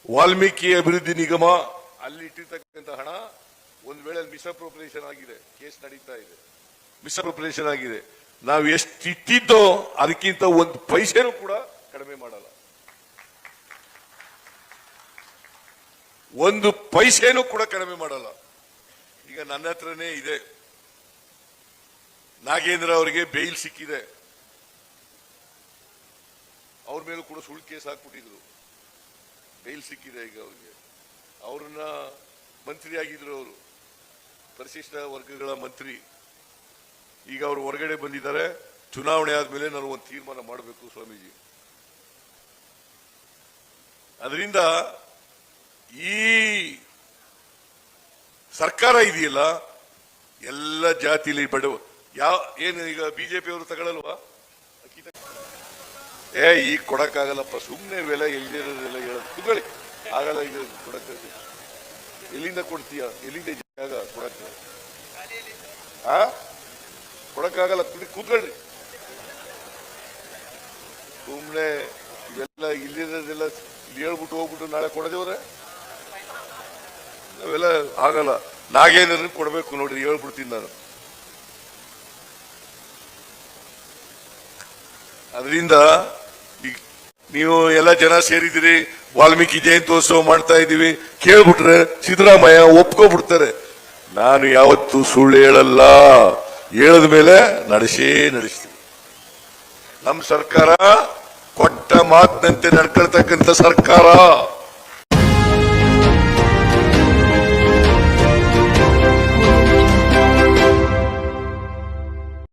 ವಾಲ್ಮೀಕಿ ಅಭಿವೃದ್ಧಿ ನಿಗಮ ಅಲ್ಲಿ ಇಟ್ಟಿರ್ತಕ್ಕಂಥ ಹಣ ಒಂದು ವೇಳೆ ಮಿಸ್ಅಪ್ರೋಪ್ರಿಯೇಷನ್ ಆಗಿದೆ, ಕೇಸ್ ನಡೀತಾ ಇದೆ, ಮಿಸ್ಅಪ್ರೋಪ್ರಿಯೇಷನ್ ಆಗಿದೆ. ನಾವು ಎಷ್ಟು ಇಟ್ಟಿದ್ದೋ ಅದಕ್ಕಿಂತ ಒಂದು ಪೈಸೆನೂ ಕೂಡ ಕಡಿಮೆ ಮಾಡಲ್ಲ, ಒಂದು ಪೈಸೆನೂ ಕೂಡ ಕಡಿಮೆ ಮಾಡಲ್ಲ. ಈಗ ನನ್ನ ಹತ್ರನೇ ಇದೆ, ನಾಗೇಂದ್ರ ಅವರಿಗೆ ಬೇಲ್ ಸಿಕ್ಕಿದೆ, ಅವ್ರ ಮೇಲೂ ಕೂಡ ಸುಳ್ಳು ಕೇಸ್ ಹಾಕ್ಬಿಟ್ಟಿದ್ರು, ಬೇಲ್ ಸಿಕ್ಕಿದೆ. ಈಗ ಅವ್ರಿಗೆ, ಅವ್ರನ್ನ ಮಂತ್ರಿ ಆಗಿದ್ರು, ಅವರು ಪರಿಶಿಷ್ಟ ವರ್ಗಗಳ ಮಂತ್ರಿ. ಈಗ ಅವರು ಹೊರಗಡೆ ಬಂದಿದ್ದಾರೆ. ಚುನಾವಣೆ ಆದ್ಮೇಲೆ ನಾನು ಒಂದು ತೀರ್ಮಾನ ಮಾಡಬೇಕು ಸ್ವಾಮೀಜಿ. ಅದರಿಂದ ಈ ಸರ್ಕಾರ ಇದೆಯಲ್ಲ, ಎಲ್ಲ ಜಾತಿಲಿ ಬಡವ ಏನು ಈಗ ಬಿಜೆಪಿ ಅವರು ತಗೊಳ್ಳಲ್ವಾ? ಈಗ ಕೊಡಕ್ಕಾಗಲ್ಲಪ್ಪ, ಸುಮ್ಮನೆ ಬೆಲೆ ಎಲ್ಲಿರೋದೆಲ್ಲ ಹೇಳೋದು. ಕುತ್ಕೊಳ್ಳಿ, ಆಗಲ್ಲ, ಈಗ ಕೊಡಕ್ಕ ಎಲ್ಲಿಂದ ಕೊಡ್ತೀಯ? ಎಲ್ಲಿಂದ ಜಾಗ ಕೊಡಕ್ಕೆ? ಕೊಡಕ್ಕಾಗಲ್ಲ, ಕೂತ್ಕೊಳ್ರಿ. ಸುಮ್ಮನೆ ಇವೆಲ್ಲ ಇಲ್ಲಿರೋದೆಲ್ಲ ಇಲ್ಲಿ ಹೇಳ್ಬಿಟ್ಟು ಹೋಗ್ಬಿಟ್ಟು ನಾಳೆ ಕೊಡದೇವ್ರೆ ನಾವೆಲ್ಲ ಆಗಲ್ಲ. ನಾಗೇಂದ್ರ ಕೊಡ್ಬೇಕು ನೋಡ್ರಿ, ಹೇಳ್ಬಿಡ್ತೀನಿ ನಾನು. ಅದರಿಂದ ನೀವು ಎಲ್ಲ ಜನ ಸೇರಿದಿರಿ, ವಾಲ್ಮೀಕಿ ಜಯಂತ್ಯೋತ್ಸವ ಮಾಡ್ತಾ ಇದೀವಿ, ಕೇಳ್ಬಿಟ್ರೆ ಸಿದ್ದರಾಮಯ್ಯ ಒಪ್ಕೊಬಿಡ್ತಾರೆ. ನಾನು ಯಾವತ್ತೂ ಸುಳ್ಳು ಹೇಳಲ್ಲ, ಹೇಳದ ಮೇಲೆ ನಡೆಸ್ತೀವಿ. ನಮ್ಮ ಸರ್ಕಾರ ಕೊಟ್ಟ ಮಾತಿನಂತೆ ನಡ್ಕೊಳ್ತಕ್ಕಂಥ ಸರ್ಕಾರ.